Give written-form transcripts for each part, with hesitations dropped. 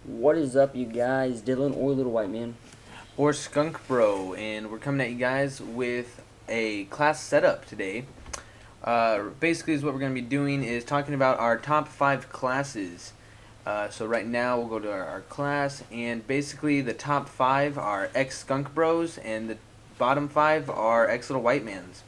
What is up, you guys? Dylan or Little White Man? Or Skunk Bro, and we're coming at you guys with a class setup today. Basically, is what we're going to be doing is talking about our top 5 classes. So right now we'll go to our class, and basically the top 5 are X Skunk Bros, and the bottom 5 are X Little White Mans.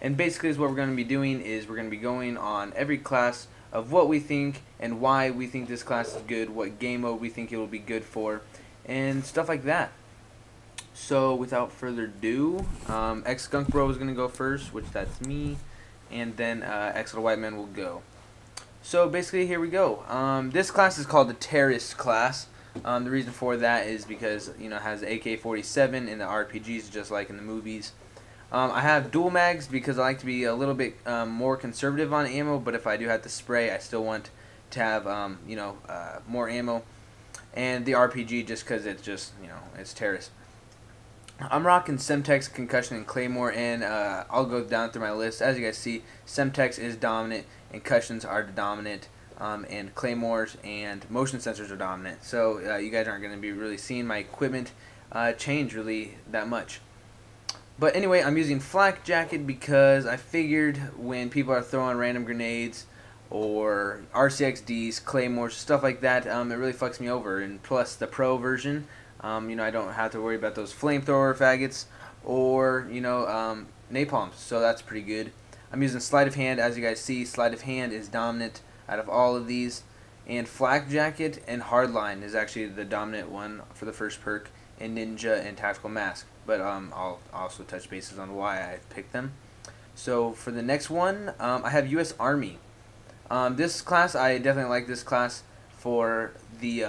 And basically, is what we're going to be doing is we're going to be going on every class of what we think and why we think this class is good, what game mode we think it will be good for, and stuff like that. So without further ado, X Skunk Bro is going to go first, which that's me, and then X Little White Man will go. So basically, here we go. This class is called the Terrorist class. The reason for that is because it has AK-47 in the RPGs, just like in the movies. I have dual mags because I like to be a little bit more conservative on ammo, but if I do have to spray, I still want to have more ammo. And the RPG just because it's just it's Terrorist. I'm rocking Semtex, Concussion, and Claymore, and I'll go down through my list. As you guys see, Semtex is dominant, and Concussions are dominant, and Claymores and motion sensors are dominant. So you guys aren't going to be really seeing my equipment change really that much. But anyway, I'm using Flak Jacket because I figured when people are throwing random grenades or RCXDs, Claymores, stuff like that, it really fucks me over. And plus the Pro version, I don't have to worry about those flamethrower faggots or, napalms, so that's pretty good. I'm using Sleight of Hand. As you guys see, Sleight of Hand is dominant out of all of these. And Flak Jacket and Hardline is actually the dominant one for the first perk, and Ninja and Tactical Mask. But I'll also touch bases on why I picked them. So for the next one, I have U.S. Army. This class, I definitely like this class for the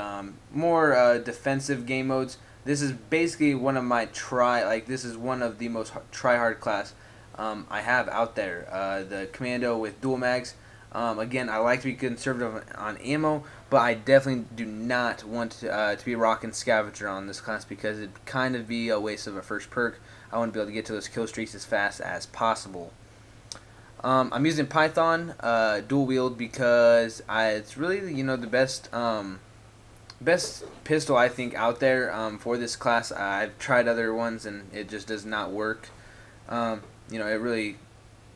more defensive game modes. This is basically one of my this is one of the most try-hard class I have out there. The Commando with dual mags. Again, I like to be conservative on ammo, but I definitely do not want to be rocking Scavenger on this class because it'd kind of be a waste of a first perk. I want to be able to get to those kill streaks as fast as possible. I'm using Python dual wield because it's really the best pistol I think out there for this class. I've tried other ones and it just does not work. It really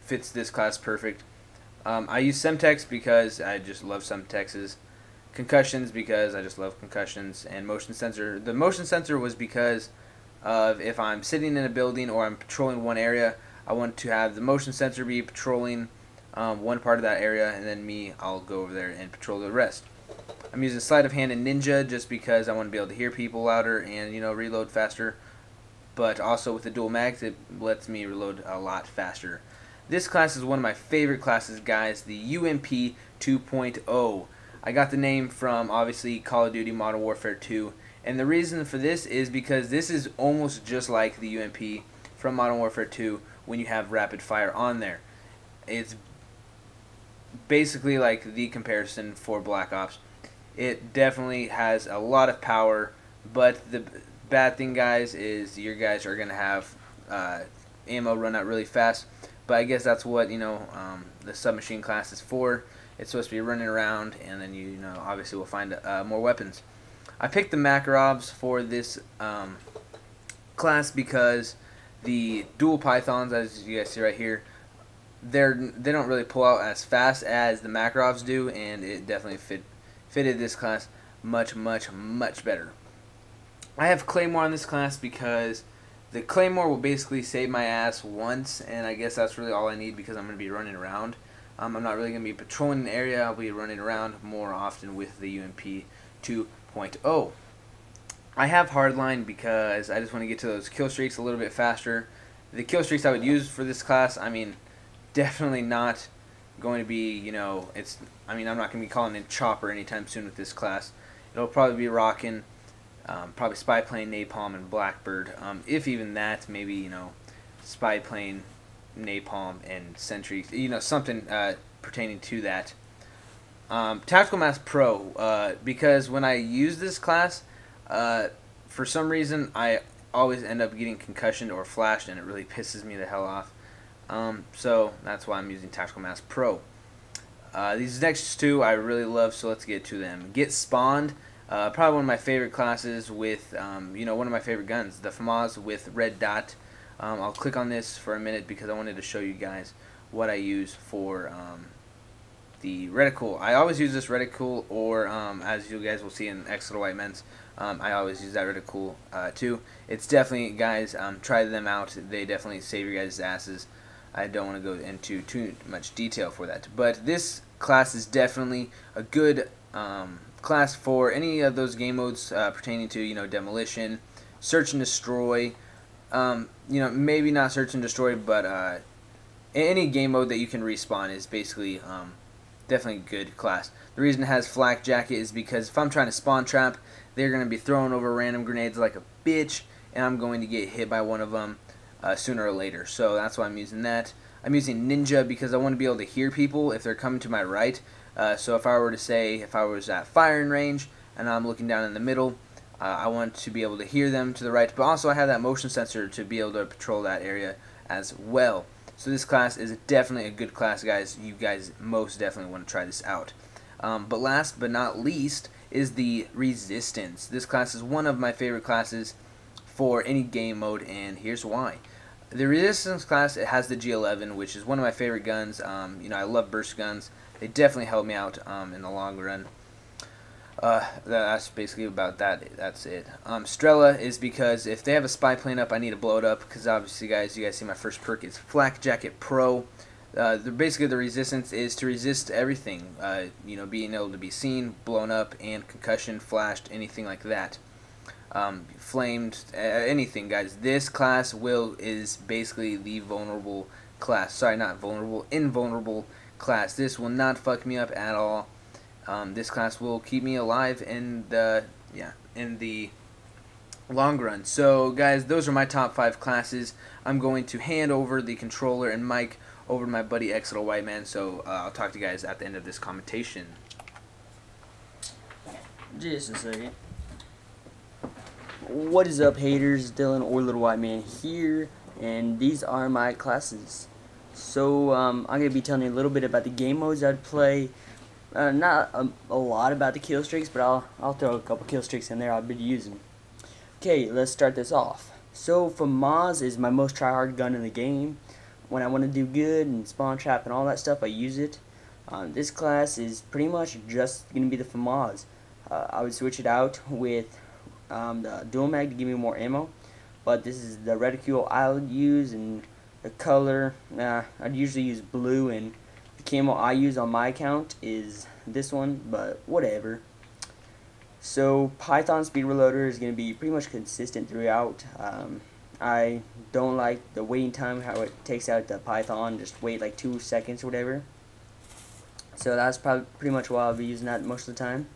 fits this class perfect. I use Semtex because I just love Semtexes. Concussions because I just love concussions. And motion sensor. The motion sensor was because of if I'm sitting in a building or I'm patrolling one area, I want to have the motion sensor be patrolling one part of that area, and then I'll go over there and patrol the rest. I'm using Sleight of Hand and Ninja just because I want to be able to hear people louder and reload faster. But also with the dual mags, it lets me reload a lot faster. This class is one of my favorite classes, guys, the UMP 2.0. I got the name from, obviously, Call of Duty Modern Warfare 2. And the reason for this is because this is almost just like the UMP from Modern Warfare 2 when you have rapid fire on there. It's basically like the comparison for Black Ops. It definitely has a lot of power, but the bad thing, guys, is your guys are going to have ammo run out really fast. But I guess that's what the submachine class is for. It's supposed to be running around, and then obviously we'll find more weapons. I picked the Makarovs for this class because the dual pythons, as you guys see right here, they don't really pull out as fast as the Makarovs do, and it definitely fitted this class much better. I have Claymore on this class because the Claymore will basically save my ass once, and I guess that's really all I need because I'm going to be running around. I'm not really going to be patrolling an area. I'll be running around more often with the UMP 2.0. I have Hardline because I just want to get to those kill streaks a little bit faster. The kill streaks I would use for this class, definitely not going to be, I'm not going to be calling in Chopper anytime soon with this class. It'll probably be rocking probably Spy Plane, Napalm, and Blackbird. If even that, maybe, Spy Plane, Napalm, and Sentry. Something pertaining to that. Tactical Mask Pro, because when I use this class, for some reason, I always end up getting concussioned or flashed, and it really pisses me the hell off. So that's why I'm using Tactical Mask Pro. These next two I really love, so let's get to them. Get Spawned. Probably one of my favorite classes with, one of my favorite guns, the FAMAS with red dot. I'll click on this for a minute because I wanted to show you guys what I use for the reticle. I always use this reticle, or as you guys will see in X Little White Men's, I always use that reticle too. It's definitely, guys, try them out. They definitely save your guys' asses. I don't want to go into too much detail for that, but this class is definitely a good class for any of those game modes pertaining to demolition, search and destroy. Maybe not search and destroy, but any game mode that you can respawn is basically definitely a good class. The reason it has flak jacket is because if I'm trying to spawn trap, they're going to be throwing over random grenades like a bitch, and I'm going to get hit by one of them sooner or later. So that's why I'm using that. I'm using ninja because I want to be able to hear people if they're coming to my right. So if I were to say, if I was at firing range and I'm looking down in the middle, I want to be able to hear them to the right, but also I have that motion sensor to be able to patrol that area as well. So this class is definitely a good class, guys. You guys most definitely want to try this out. But last but not least is the Resistance. This class is one of my favorite classes for any game mode, and here's why. The Resistance class, it has the G11, which is one of my favorite guns. I love burst guns. They definitely help me out in the long run. That's basically about that. That's it. Strela is because if they have a spy plane up, I need to blow it up. Because obviously, guys, you guys see my first perk is Flak Jacket Pro. Basically, the resistance is to resist everything. Being able to be seen, blown up, and concussion, flashed, anything like that. Flamed, anything, guys. This class is basically the vulnerable class. Sorry, not vulnerable, invulnerable class. This will not fuck me up at all. This class will keep me alive in the long run. So, guys, those are my top 5 classes. I'm going to hand over the controller and mic over to my buddy X Little White Man. So I'll talk to you guys at the end of this commentation. Just a second. What is up, haters? Dylan or Little White Man here, and these are my classes. So I'm gonna be telling you a little bit about the game modes I'd play. Not a lot about the kill streaks, but I'll throw a couple kill streaks in there I've been using. Okay, let's start this off. So FAMAS is my most tryhard gun in the game. When I want to do good and spawn trap and all that stuff, I use it. This class is pretty much just gonna be the FAMAS. I would switch it out with the dual mag to give me more ammo, but this is the reticule I would use, and the color, I'd usually use blue, and the camo I use on my account is this one, but whatever. So Python speed reloader is going to be pretty much consistent throughout. I don't like the waiting time, how it takes out the Python, just wait like 2 seconds or whatever. So that's probably pretty much why I'll be using that most of the time.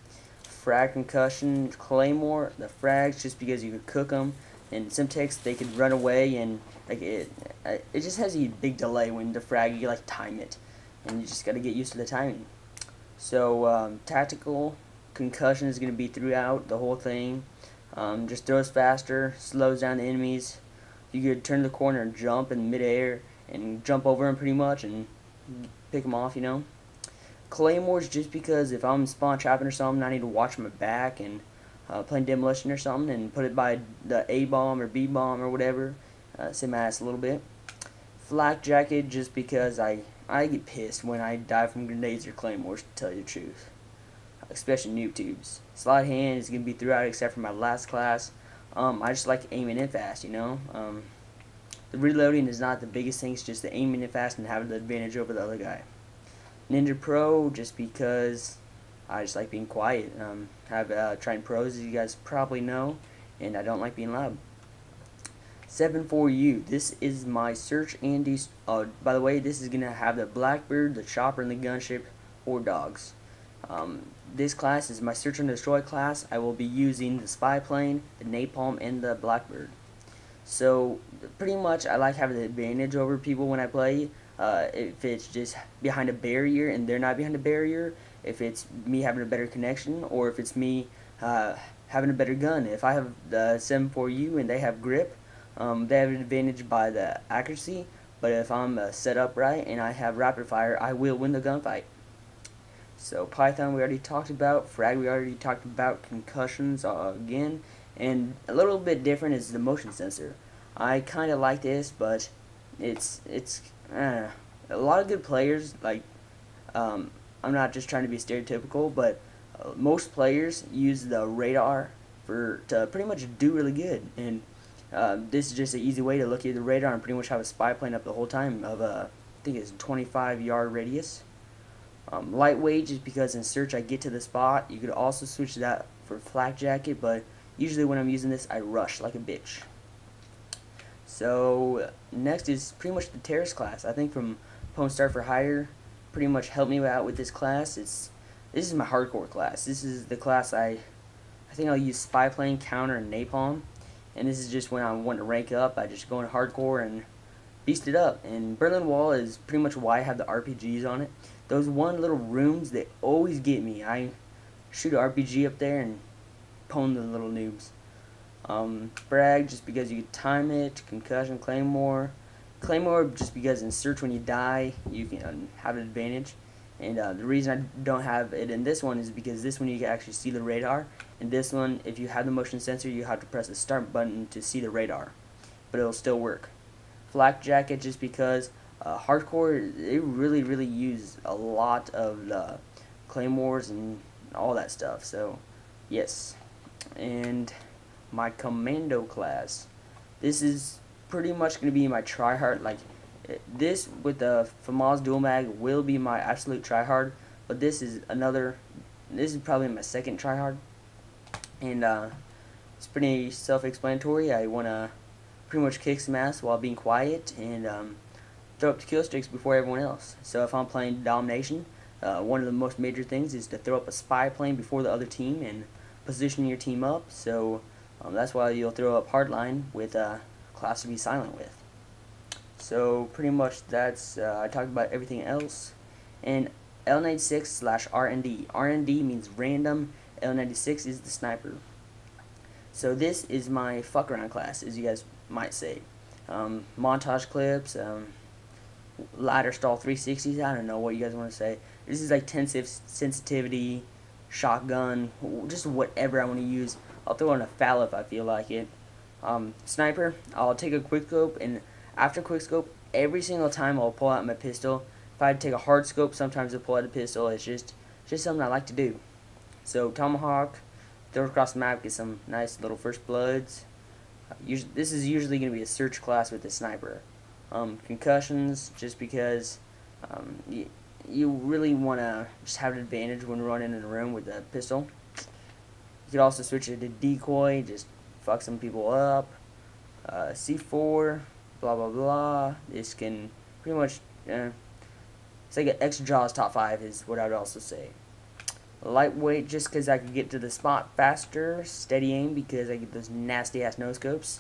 Frag concussion, claymore, the frags just because you could cook them, and some ticks they could run away, and like it just has a big delay when the frag, you like time it, and you just got to get used to the timing. So tactical concussion is going to be throughout the whole thing. Just throws faster, slows down the enemies. You could turn the corner and jump in midair and jump over them pretty much and pick them off, Claymores just because if I'm spawn trapping or something, I need to watch my back and playing demolition or something and put it by the A bomb or B bomb or whatever, save my ass a little bit. Flak jacket just because I get pissed when I die from grenades or claymores, to tell you the truth, especially noob tubes. Slide hand is gonna be throughout except for my last class. I just like aiming in fast, The reloading is not the biggest thing; it's just the aiming in fast and having the advantage over the other guy. Ninja Pro just because I just like being quiet. I've tried pros, as you guys probably know, and I don't like being loud. 7-4U. This is my search and by the way, this is gonna have the Blackbird, the chopper, and the gunship, or dogs. This class is my search and destroy class. I will be using the spy plane, the napalm, and the Blackbird. So pretty much I like having the advantage over people when I play. If it's just behind a barrier and they're not behind a barrier, if it's me having a better connection, or if it's me having a better gun. If I have the 7-4U and they have grip, they have an advantage by the accuracy, but if I'm set up right and I have rapid fire, I will win the gunfight. So Python we already talked about, frag we already talked about, concussions again, and a little bit different is the motion sensor. I kind of like this, but it's a lot of good players like I'm not just trying to be stereotypical, but most players use the radar to pretty much do really good, and this is just an easy way to look at the radar and pretty much have a spy plane up the whole time of I think it's 25-yard radius. Lightweight just because in search I get to the spot. You could also switch that for flak jacket, but usually when I'm using this I rush like a bitch. So next is pretty much the terrorist class. I think from Pwn Start for Hire pretty much helped me out with this class. This is my hardcore class. This is the class I think I'll use spy plane, counter, and napalm. And this is just when I want to rank up. I just go into hardcore and beast it up. And Berlin Wall is pretty much why I have the RPGs on it. Those one little rooms, they always get me. I shoot an RPG up there and pwn the little noobs. Frag just because you can time it. Concussion, Claymore. Claymore just because in search when you die you can have an advantage. And the reason I don't have it in this one is because this one you can actually see the radar. And this one, if you have the motion sensor, you have to press the start button to see the radar. But it'll still work. Flak jacket just because hardcore, they really use a lot of the claymores and all that stuff. So yes. And my Commando class. This is pretty much going to be my tryhard. Like this with the FAMAS dual mag will be my absolute tryhard, but this is probably my second tryhard, and it's pretty self-explanatory. I want to pretty much kick some ass while being quiet and throw up the kill streaks before everyone else. So if I'm playing domination, one of the most major things is to throw up a spy plane before the other team and position your team up. So that's why you'll throw up hardline with class to be silent with. So pretty much that's I talked about everything else. And L96/RND. RND means random. L96 is the sniper. So this is my fuck around class, as you guys might say. Montage clips, ladder stall 360s. I don't know what you guys want to say. This is like 10 sensitivity, shotgun, just whatever I want to use. I'll throw in a FAL if I feel like it. Sniper, I'll take a quick scope, and after quick scope, every single time I'll pull out my pistol. If I take a hard scope, sometimes I'll pull out a pistol. It's just something I like to do. So tomahawk, throw across the map, get some nice little first bloods. This is usually going to be a search class with the sniper. Concussions, just because you really want to just have an advantage when running in a room with a pistol. You could also switch it to decoy, just fuck some people up. C4, blah blah blah. This can pretty much it's like an extra Jaws top 5 is what I would also say. Lightweight just because I could get to the spot faster. Steady aim because I get those nasty ass no scopes.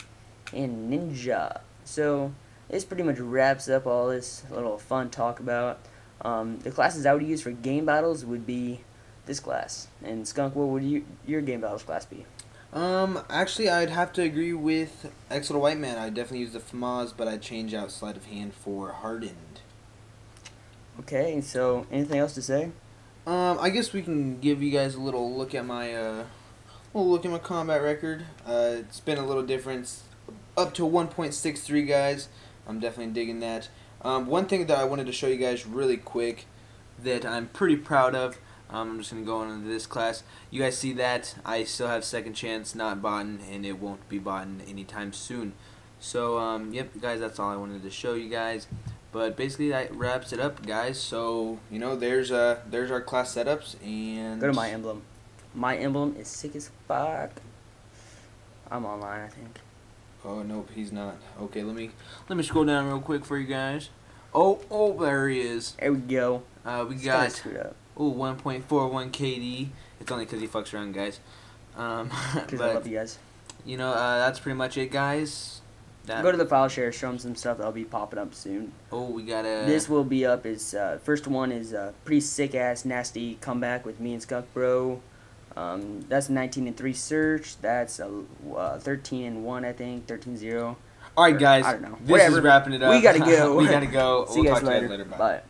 And ninja. So this pretty much wraps up all this little fun talk about. The classes I would use for game battles would be this class. And Skunk, what would your game battles class be? Actually, I'd have to agree with Exiled White Man. I'd definitely use the FAMAS, but I'd change out Sleight of Hand for Hardened. Okay, so anything else to say? I guess we can give you guys a little look at my combat record. It's been a little different, up to 1.63 guys. I'm definitely digging that. One thing that I wanted to show you guys really quick that I'm pretty proud of. I'm just going to go on into this class. You guys see that? I still have second chance, not bought, and it won't be bought anytime soon. So, yep, guys, that's all I wanted to show you guys. But basically, that wraps it up, guys. So, you know, there's our class setups, and Go to my emblem. My emblem is sick as fuck. I'm online, I think. Oh nope, he's not. Okay, let me scroll down real quick for you guys. Oh, there he is. There we go. We It's got screwed up. 1.41 KD. It's only because he fucks around, guys. Because I love you guys. You know, that's pretty much it, guys. Go to the file share, show them some stuff that'll be popping up soon. Oh, we got a. This will be up. First one is pretty sick ass nasty comeback with me and Skunk Bro. That's 19-3 search. That's 13-1, I think. 13-0. All right, guys. I don't know. This is wrapping it up. We gotta go. We gotta go. See you We'll guys talk to you later. guys later. Bye. Bye.